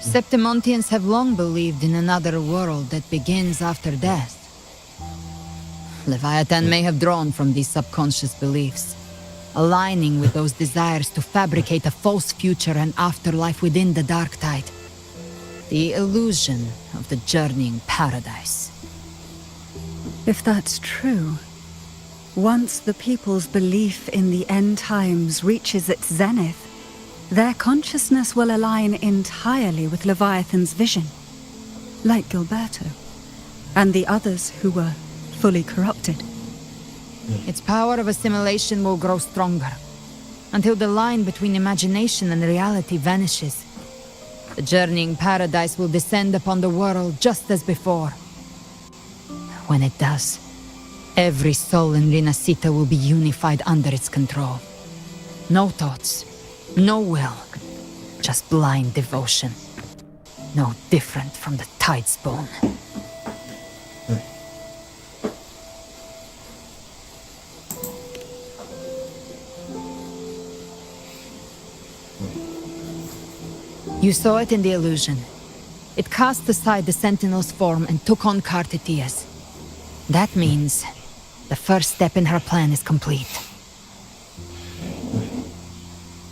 Speaker 3: Septimontians have long believed in another world that begins after death. Leviathan may have drawn from these subconscious beliefs, aligning with those desires to fabricate a false future and afterlife within the dark tide. The illusion of the journeying paradise.
Speaker 8: If that's true, once the people's belief in the end times reaches its zenith, their consciousness will align entirely with Leviathan's vision, like Gilberto, and the others who were fully corrupted.
Speaker 3: Its power of assimilation will grow stronger, until the line between imagination and reality vanishes. The journeying paradise will descend upon the world just as before. When it does, every soul in Rinascita will be unified under its control. No thoughts, no will, just blind devotion. No different from the Tidespawn. You saw it in the illusion. It cast aside the Sentinel's form and took on Cartetia's. That means the first step in her plan is complete.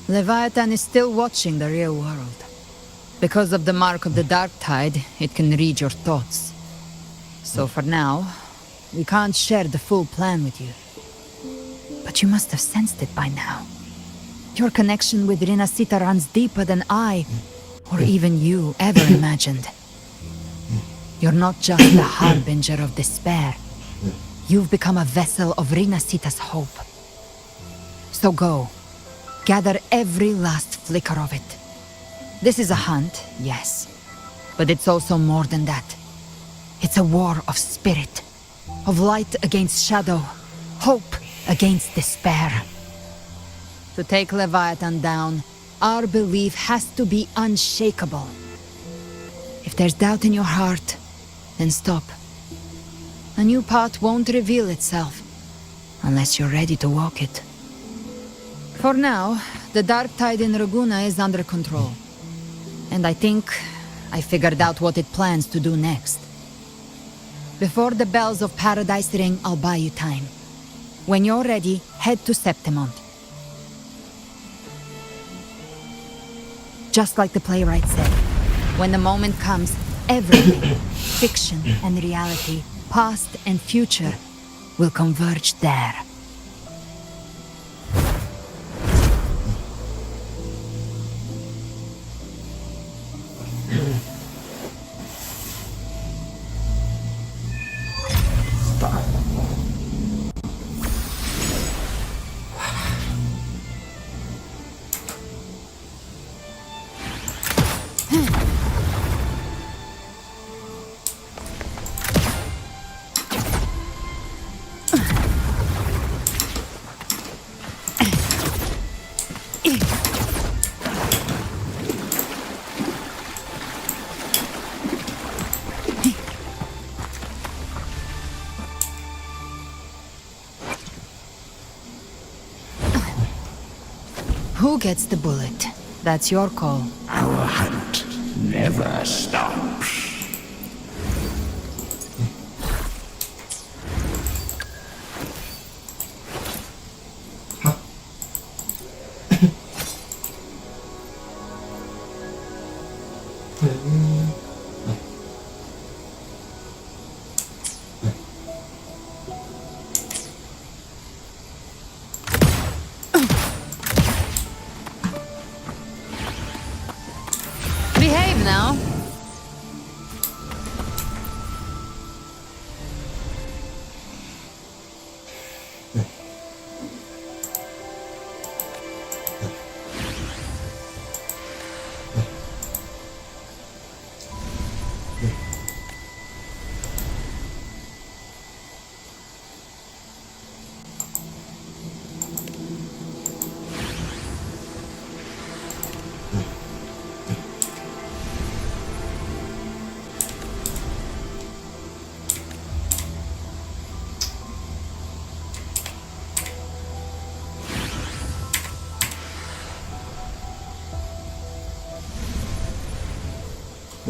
Speaker 3: Leviathan is still watching the real world. Because of the mark of the Dark Tide, it can read your thoughts. So for now, we can't share the full plan with you. But you must have sensed it by now. Your connection with Rinascita runs deeper than I, or even you, ever imagined. You're not just the harbinger of despair. You've become a vessel of Rinascita's hope. So go. Gather every last flicker of it. This is a hunt, yes. But it's also more than that. It's a war of spirit. Of light against shadow. Hope against despair. To take Leviathan down, our belief has to be unshakable. If there's doubt in your heart, then stop. A new path won't reveal itself, unless you're ready to walk it. For now, the dark tide in Raguna is under control. And I think I figured out what it plans to do next. Before the bells of Paradise ring, I'll buy you time. When you're ready, head to Septimont. Just like the playwright said, when the moment comes, everything, fiction and reality, past and future, will converge there. Who gets the bullet? That's your call.
Speaker 12: Our hunt never stops.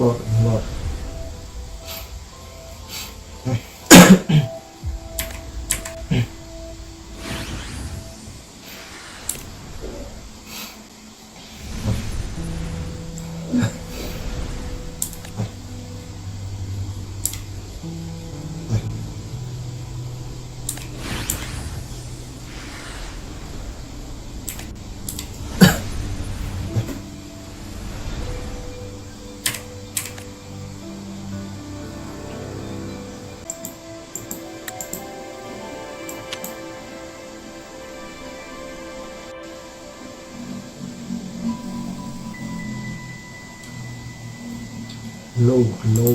Speaker 1: lot. Hello.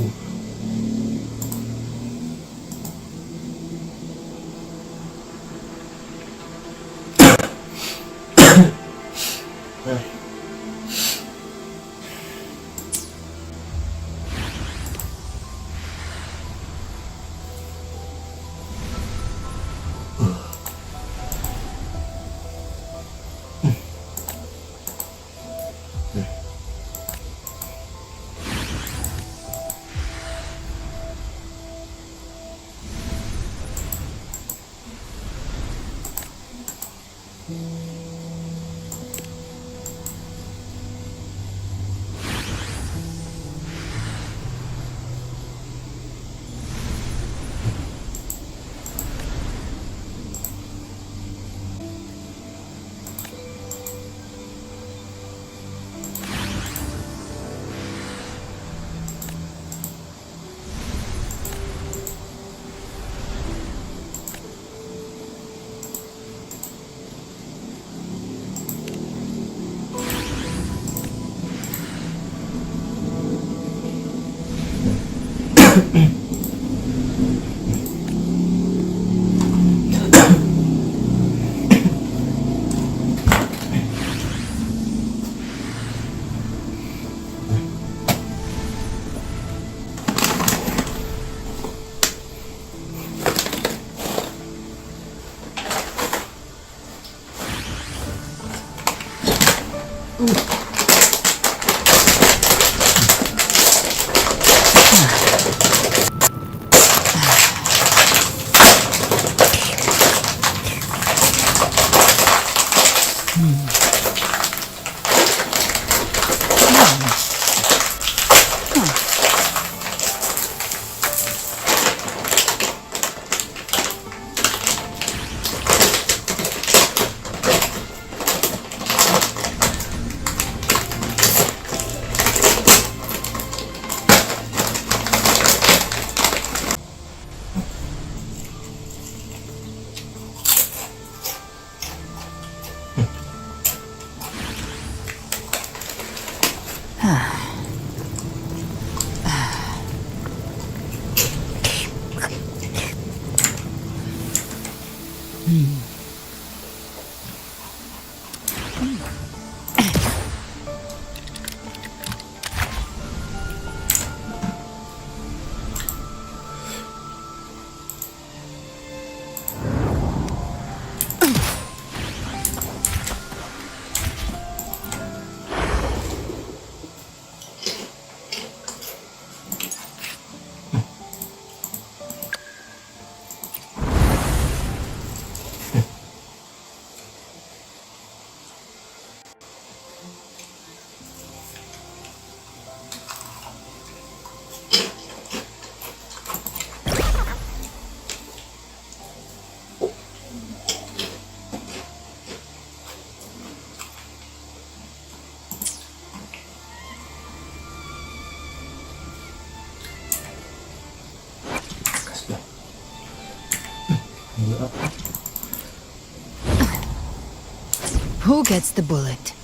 Speaker 3: Who gets the bullet?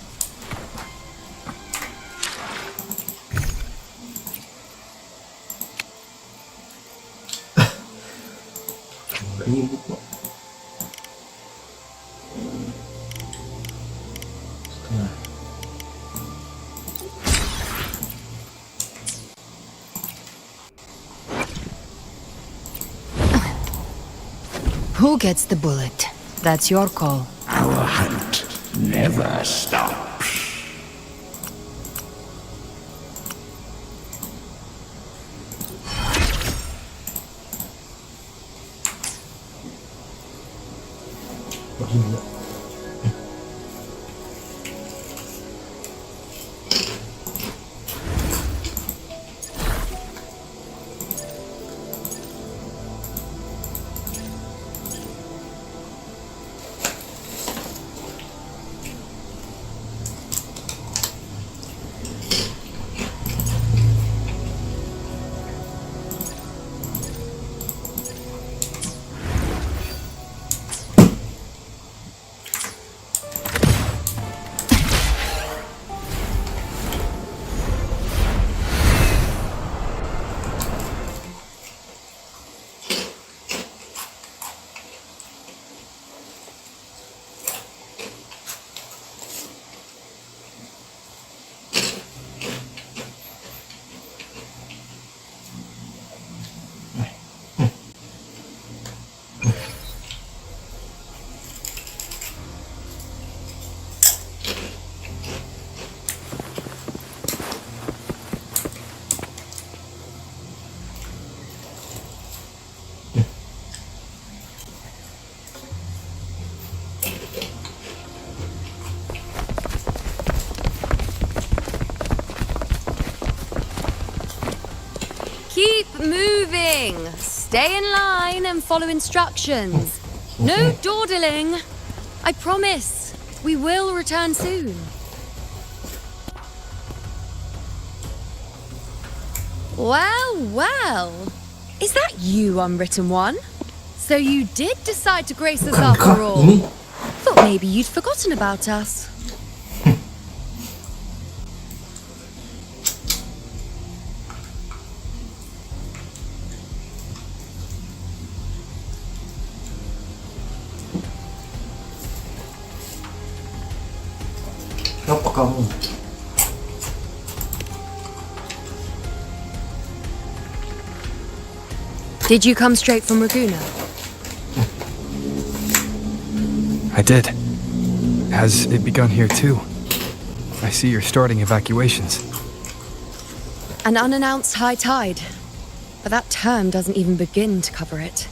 Speaker 3: Who gets the bullet? That's your call.
Speaker 12: Our hunt never stops.
Speaker 1: Begini.
Speaker 14: Keep moving. Stay in line and follow instructions. No dawdling. I promise. We will return soon. Well, well. Is that you, Unwritten One? So you did decide to grace us after all. Thought maybe you'd forgotten about us.
Speaker 1: Siapa kamu?
Speaker 14: Did you come straight from Ragunaa?
Speaker 2: I did. Has it begun here too? I see you're starting evacuations.
Speaker 14: An unannounced high tide. But that term doesn't even begin to cover it.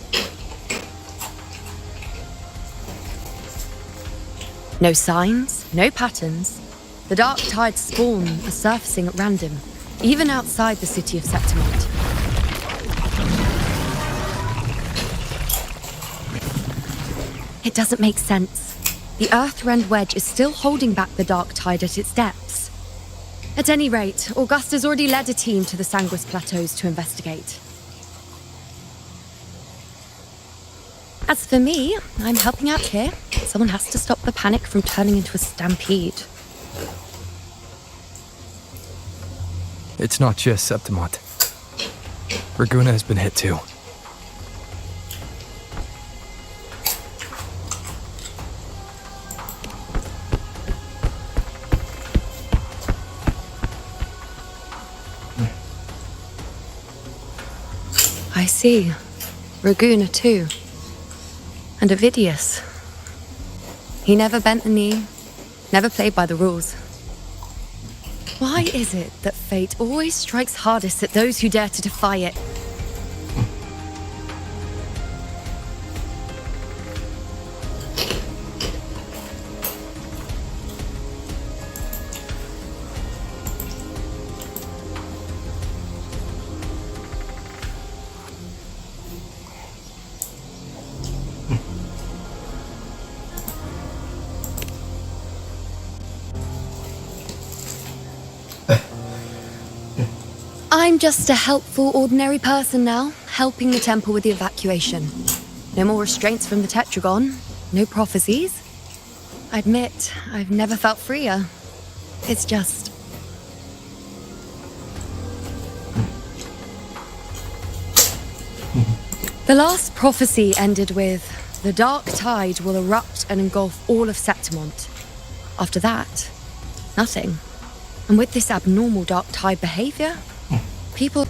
Speaker 14: No signs, no patterns. The dark tide spawn are surfacing at random, even outside the city of Septimont. It doesn't make sense. The Earthrend Wedge is still holding back the dark tide at its depths. At any rate, Augusta's already led a team to the Sanguis Plateaus to investigate. As for me, I'm helping out here. Someone has to stop the panic from turning into a stampede.
Speaker 2: It's not just Septimont. Ragunaa has been hit too.
Speaker 14: I see. Ragunaa too. And Ovidius. He never bent the knee, never played by the rules. Why is it that fate always strikes hardest at those who dare to defy it? I'm just a helpful, ordinary person now, helping the temple with the evacuation. No more restraints from the Tetragon, no prophecies. I admit, I've never felt freer. It's just... The last prophecy ended with, the dark tide will erupt and engulf all of Septimont. After that, nothing. And with this abnormal dark tide behavior, people...